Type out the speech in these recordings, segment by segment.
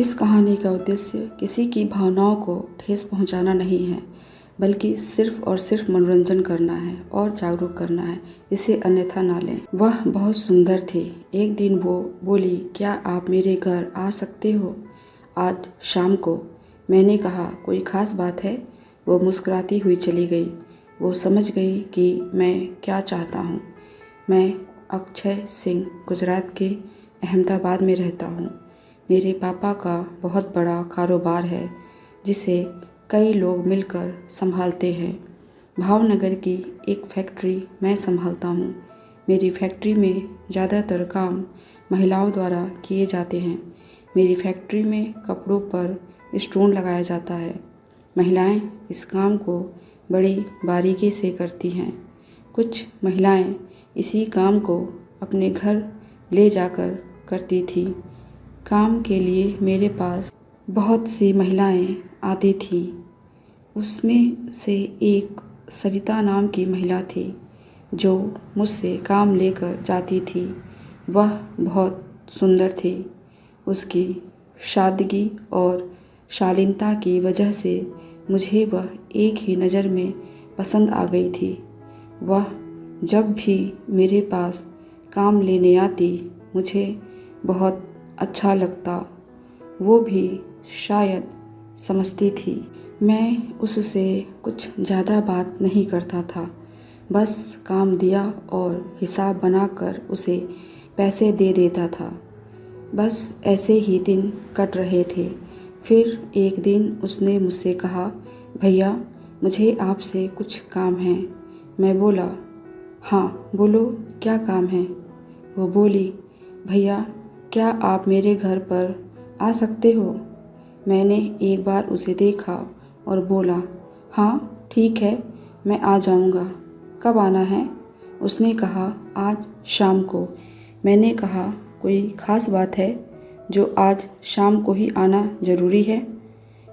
इस कहानी का उद्देश्य किसी की भावनाओं को ठेस पहुंचाना नहीं है, बल्कि सिर्फ और सिर्फ मनोरंजन करना है और जागरूक करना है। इसे अन्यथा ना लें। वह बहुत सुंदर थी। एक दिन वो बोली, क्या आप मेरे घर आ सकते हो आज शाम को? मैंने कहा, कोई ख़ास बात है? वो मुस्कुराती हुई चली गई। वो समझ गई कि मैं क्या चाहता हूँ। मैं अक्षय सिंह गुजरात के अहमदाबाद में रहता हूँ। मेरे पापा का बहुत बड़ा कारोबार है जिसे कई लोग मिलकर संभालते हैं। भावनगर की एक फैक्ट्री मैं संभालता हूँ। मेरी फैक्ट्री में ज़्यादातर काम महिलाओं द्वारा किए जाते हैं। मेरी फैक्ट्री में कपड़ों पर स्टोन लगाया जाता है। महिलाएं इस काम को बड़ी बारीकी से करती हैं। कुछ महिलाएं इसी काम को अपने घर ले जाकर करती थी। काम के लिए मेरे पास बहुत सी महिलाएं आती थीं। उसमें से एक सरिता नाम की महिला थी जो मुझसे काम लेकर जाती थी। वह बहुत सुंदर थी। उसकी सादगी और शालीनता की वजह से मुझे वह एक ही नज़र में पसंद आ गई थी। वह जब भी मेरे पास काम लेने आती मुझे बहुत अच्छा लगता। वो भी शायद समझती थी। मैं उससे कुछ ज़्यादा बात नहीं करता था। बस काम दिया और हिसाब बनाकर उसे पैसे दे देता था। बस ऐसे ही दिन कट रहे थे। फिर एक दिन उसने मुझसे कहा, भैया मुझे आपसे कुछ काम है। मैं बोला, हाँ बोलो, क्या काम है? वो बोली, भैया क्या आप मेरे घर पर आ सकते हो? मैंने एक बार उसे देखा और बोला, हाँ ठीक है, मैं आ जाऊँगा। कब आना है? उसने कहा, आज शाम को। मैंने कहा, कोई ख़ास बात है जो आज शाम को ही आना ज़रूरी है?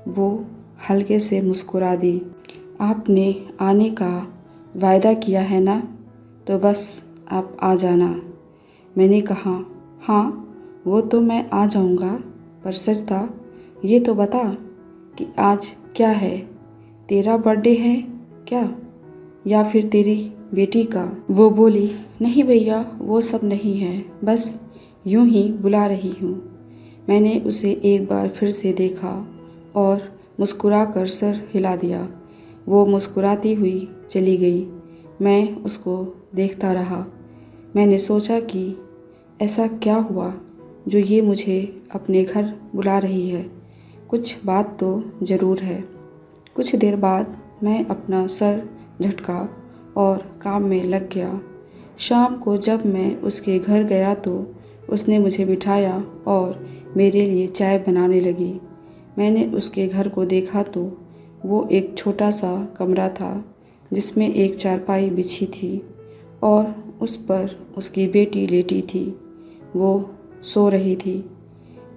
वो हल्के से मुस्कुरा दी। आपने आने का वायदा किया है ना, तो बस आप आ जाना। मैंने कहा, हाँ वो तो मैं आ जाऊँगा, पर सरिता ये तो बता कि आज क्या है? तेरा बर्थडे है क्या, या फिर तेरी बेटी का? वो बोली, नहीं भैया वो सब नहीं है, बस यूं ही बुला रही हूँ। मैंने उसे एक बार फिर से देखा और मुस्कुराकर सर हिला दिया। वो मुस्कुराती हुई चली गई। मैं उसको देखता रहा। मैंने सोचा कि ऐसा क्या हुआ जो ये मुझे अपने घर बुला रही है। कुछ बात तो ज़रूर है। कुछ देर बाद मैं अपना सर झटका और काम में लग गया। शाम को जब मैं उसके घर गया तो उसने मुझे बिठाया और मेरे लिए चाय बनाने लगी। मैंने उसके घर को देखा तो वो एक छोटा सा कमरा था जिसमें एक चारपाई बिछी थी और उस पर उसकी बेटी लेटी थी। वो सो रही थी।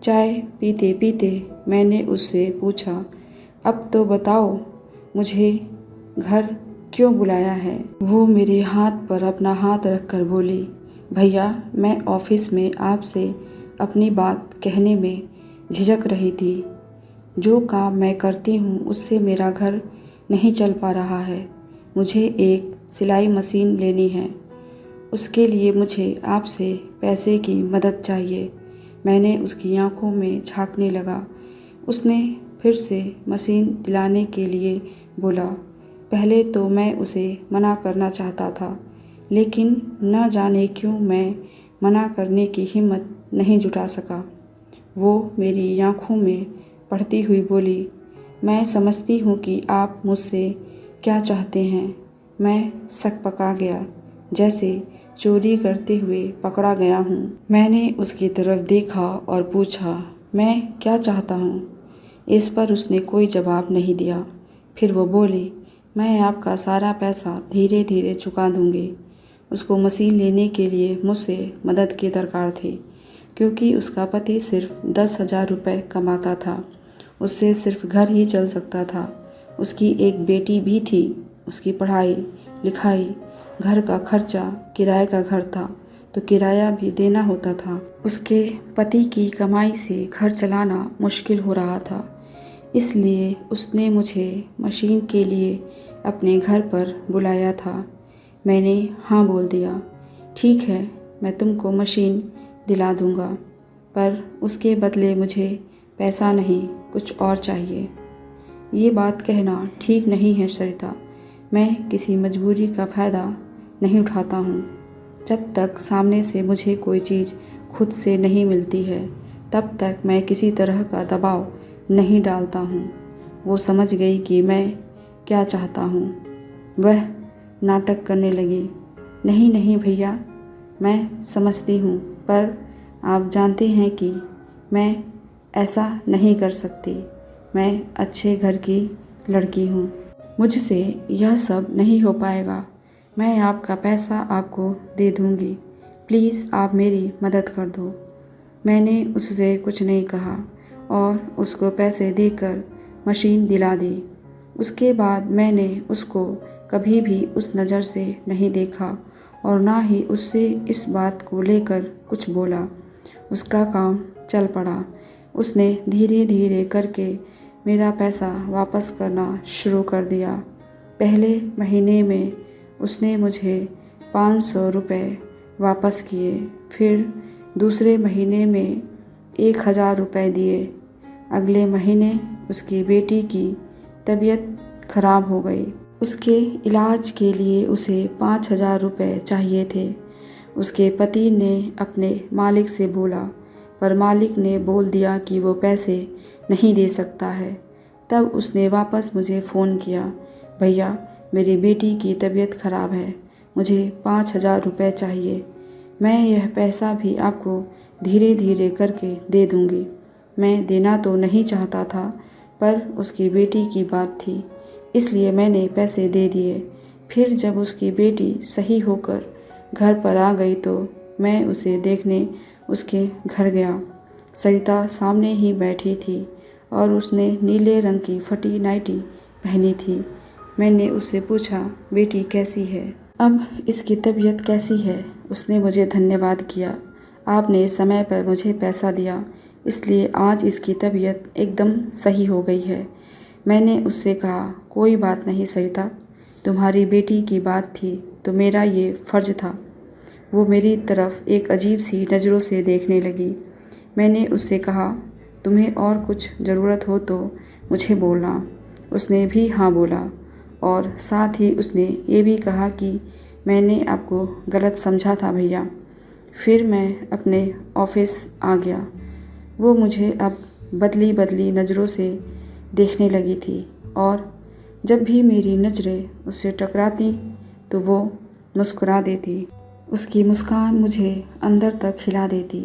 चाय पीते पीते मैंने उससे पूछा, अब तो बताओ मुझे घर क्यों बुलाया है? वो मेरे हाथ पर अपना हाथ रखकर बोली, भैया मैं ऑफिस में आपसे अपनी बात कहने में झिझक रही थी। जो काम मैं करती हूँ उससे मेरा घर नहीं चल पा रहा है। मुझे एक सिलाई मशीन लेनी है। उसके लिए मुझे आपसे पैसे की मदद चाहिए। मैंने उसकी आंखों में झांकने लगा। उसने फिर से मशीन दिलाने के लिए बोला। पहले तो मैं उसे मना करना चाहता था, लेकिन न जाने क्यों मैं मना करने की हिम्मत नहीं जुटा सका। वो मेरी आंखों में पढ़ती हुई बोली, मैं समझती हूँ कि आप मुझसे क्या चाहते हैं। मैं सकपका गया, जैसे चोरी करते हुए पकड़ा गया हूँ। मैंने उसकी तरफ देखा और पूछा, मैं क्या चाहता हूँ? इस पर उसने कोई जवाब नहीं दिया। फिर वो बोली, मैं आपका सारा पैसा धीरे धीरे चुका दूँगी। उसको मशीन लेने के लिए मुझसे मदद की दरकार थी, क्योंकि उसका पति सिर्फ 10,000 रुपये कमाता था। उससे सिर्फ घर ही चल सकता था। उसकी एक बेटी भी थी। उसकी पढ़ाई लिखाई, घर का खर्चा, किराए का घर था। तो किराया भी देना होता था। उसके पति की कमाई से घर चलाना मुश्किल हो रहा था, इसलिए उसने मुझे मशीन के लिए अपने घर पर बुलाया था। मैंने हाँ बोल दिया। ठीक है, मैं तुमको मशीन दिला दूँगा, पर उसके बदले मुझे पैसा नहीं, कुछ और चाहिए। ये बात कहना ठीक नहीं है सरिता। मैं किसी मजबूरी का फ़ायदा नहीं उठाता हूँ। जब तक सामने से मुझे कोई चीज़ खुद से नहीं मिलती है, तब तक मैं किसी तरह का दबाव नहीं डालता हूँ। वो समझ गई कि मैं क्या चाहता हूँ। वह नाटक करने लगी। नहीं नहीं भैया, मैं समझती हूँ, पर आप जानते हैं कि मैं ऐसा नहीं कर सकती। मैं अच्छे घर की लड़की हूँ, मुझसे यह सब नहीं हो पाएगा। मैं आपका पैसा आपको दे दूँगी, प्लीज़ आप मेरी मदद कर दो। मैंने उससे कुछ नहीं कहा और उसको पैसे देकर मशीन दिला दी। उसके बाद मैंने उसको कभी भी उस नज़र से नहीं देखा और ना ही उससे इस बात को लेकर कुछ बोला। उसका काम चल पड़ा। उसने धीरे धीरे करके मेरा पैसा वापस करना शुरू कर दिया। पहले महीने में उसने मुझे 500 रुपये वापस किए, फिर दूसरे महीने में 1000 रुपये दिए। अगले महीने उसकी बेटी की तबीयत खराब हो गई। उसके इलाज के लिए उसे 5000 रुपये चाहिए थे। उसके पति ने अपने मालिक से बोला, पर मालिक ने बोल दिया कि वो पैसे नहीं दे सकता है। तब उसने वापस मुझे फ़ोन किया, भैया मेरी बेटी की तबीयत खराब है, मुझे 5000 रुपये चाहिए। मैं यह पैसा भी आपको धीरे धीरे करके दे दूँगी। मैं देना तो नहीं चाहता था, पर उसकी बेटी की बात थी, इसलिए मैंने पैसे दे दिए। फिर जब उसकी बेटी सही होकर घर पर आ गई तो मैं उसे देखने उसके घर गया। सरिता सामने ही बैठी थी और उसने नीले रंग की फटी नाइटी पहनी थी। मैंने उससे पूछा, बेटी कैसी है? अब इसकी तबीयत कैसी है? उसने मुझे धन्यवाद किया। आपने समय पर मुझे पैसा दिया, इसलिए आज इसकी तबीयत एकदम सही हो गई है। मैंने उससे कहा, कोई बात नहीं सरिता, तुम्हारी बेटी की बात थी तो मेरा ये फ़र्ज़ था। वो मेरी तरफ एक अजीब सी नज़रों से देखने लगी। मैंने उससे कहा, तुम्हें और कुछ ज़रूरत हो तो मुझे बोलना। उसने भी हाँ बोला और साथ ही उसने ये भी कहा कि मैंने आपको गलत समझा था भैया। फिर मैं अपने ऑफिस आ गया। वो मुझे अब बदली बदली नज़रों से देखने लगी थी और जब भी मेरी नज़रें उससे टकराती तो वो मुस्कुरा देती। उसकी मुस्कान मुझे अंदर तक हिला देती।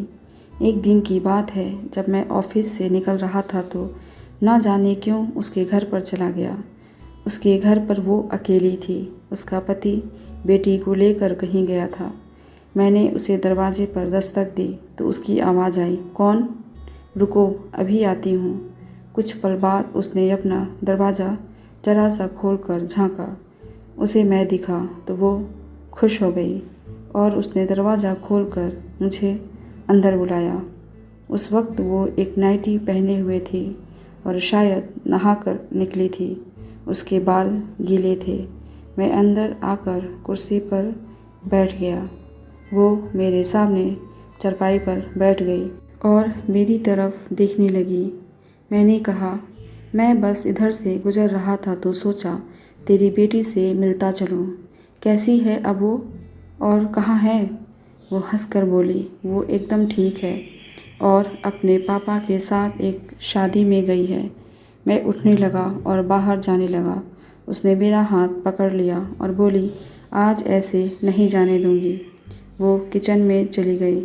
एक दिन की बात है, जब मैं ऑफिस से निकल रहा था तो ना जाने क्यों उसके घर पर चला गया। उसके घर पर वो अकेली थी। उसका पति बेटी को लेकर कहीं गया था। मैंने उसे दरवाजे पर दस्तक दी तो उसकी आवाज़ आई, कौन? रुको, अभी आती हूँ। कुछ पल बाद उसने अपना दरवाज़ा जरा सा खोल कर झाँका। उसे मैं दिखा तो वो खुश हो गई और उसने दरवाज़ा खोलकर मुझे अंदर बुलाया। उस वक्त वो एक नाइटी पहने हुए थी और शायद नहाकर निकली थी। उसके बाल गीले थे। मैं अंदर आकर कुर्सी पर बैठ गया। वो मेरे सामने चारपाई पर बैठ गई और मेरी तरफ देखने लगी। मैंने कहा, मैं बस इधर से गुज़र रहा था तो सोचा तेरी बेटी से मिलता चलूँ। कैसी है अब वो और कहाँ है? वो हंसकर बोली, वो एकदम ठीक है और अपने पापा के साथ एक शादी में गई है। मैं उठने लगा और बाहर जाने लगा। उसने मेरा हाथ पकड़ लिया और बोली, आज ऐसे नहीं जाने दूंगी। वो किचन में चली गई।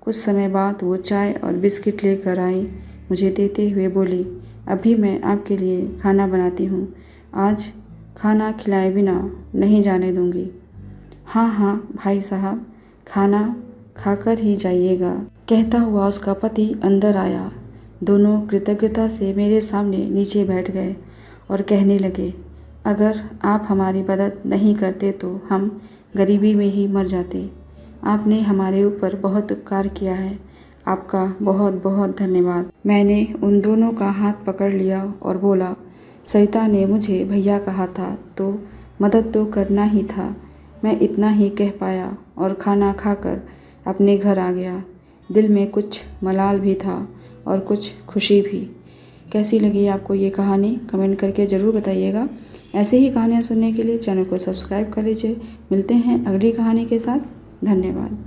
कुछ समय बाद वो चाय और बिस्किट लेकर आई। मुझे देते हुए बोली, अभी मैं आपके लिए खाना बनाती हूँ, आज खाना खिलाए बिना नहीं जाने दूंगी। हाँ हाँ भाई साहब, खाना खाकर ही जाइएगा। कहता हुआ उसका पति अंदर आया। दोनों कृतज्ञता से मेरे सामने नीचे बैठ गए और कहने लगे, अगर आप हमारी मदद नहीं करते तो हम गरीबी में ही मर जाते। आपने हमारे ऊपर बहुत उपकार किया है। आपका बहुत बहुत धन्यवाद। मैंने उन दोनों का हाथ पकड़ लिया और बोला, सरिता ने मुझे भैया कहा था तो मदद तो करना ही था। मैं इतना ही कह पाया और खाना खाकर अपने घर आ गया। दिल में कुछ मलाल भी था और कुछ खुशी भी। कैसी लगी आपको ये कहानी कमेंट करके ज़रूर बताइएगा। ऐसे ही कहानियाँ सुनने के लिए चैनल को सब्सक्राइब कर लीजिए। मिलते हैं अगली कहानी के साथ। धन्यवाद।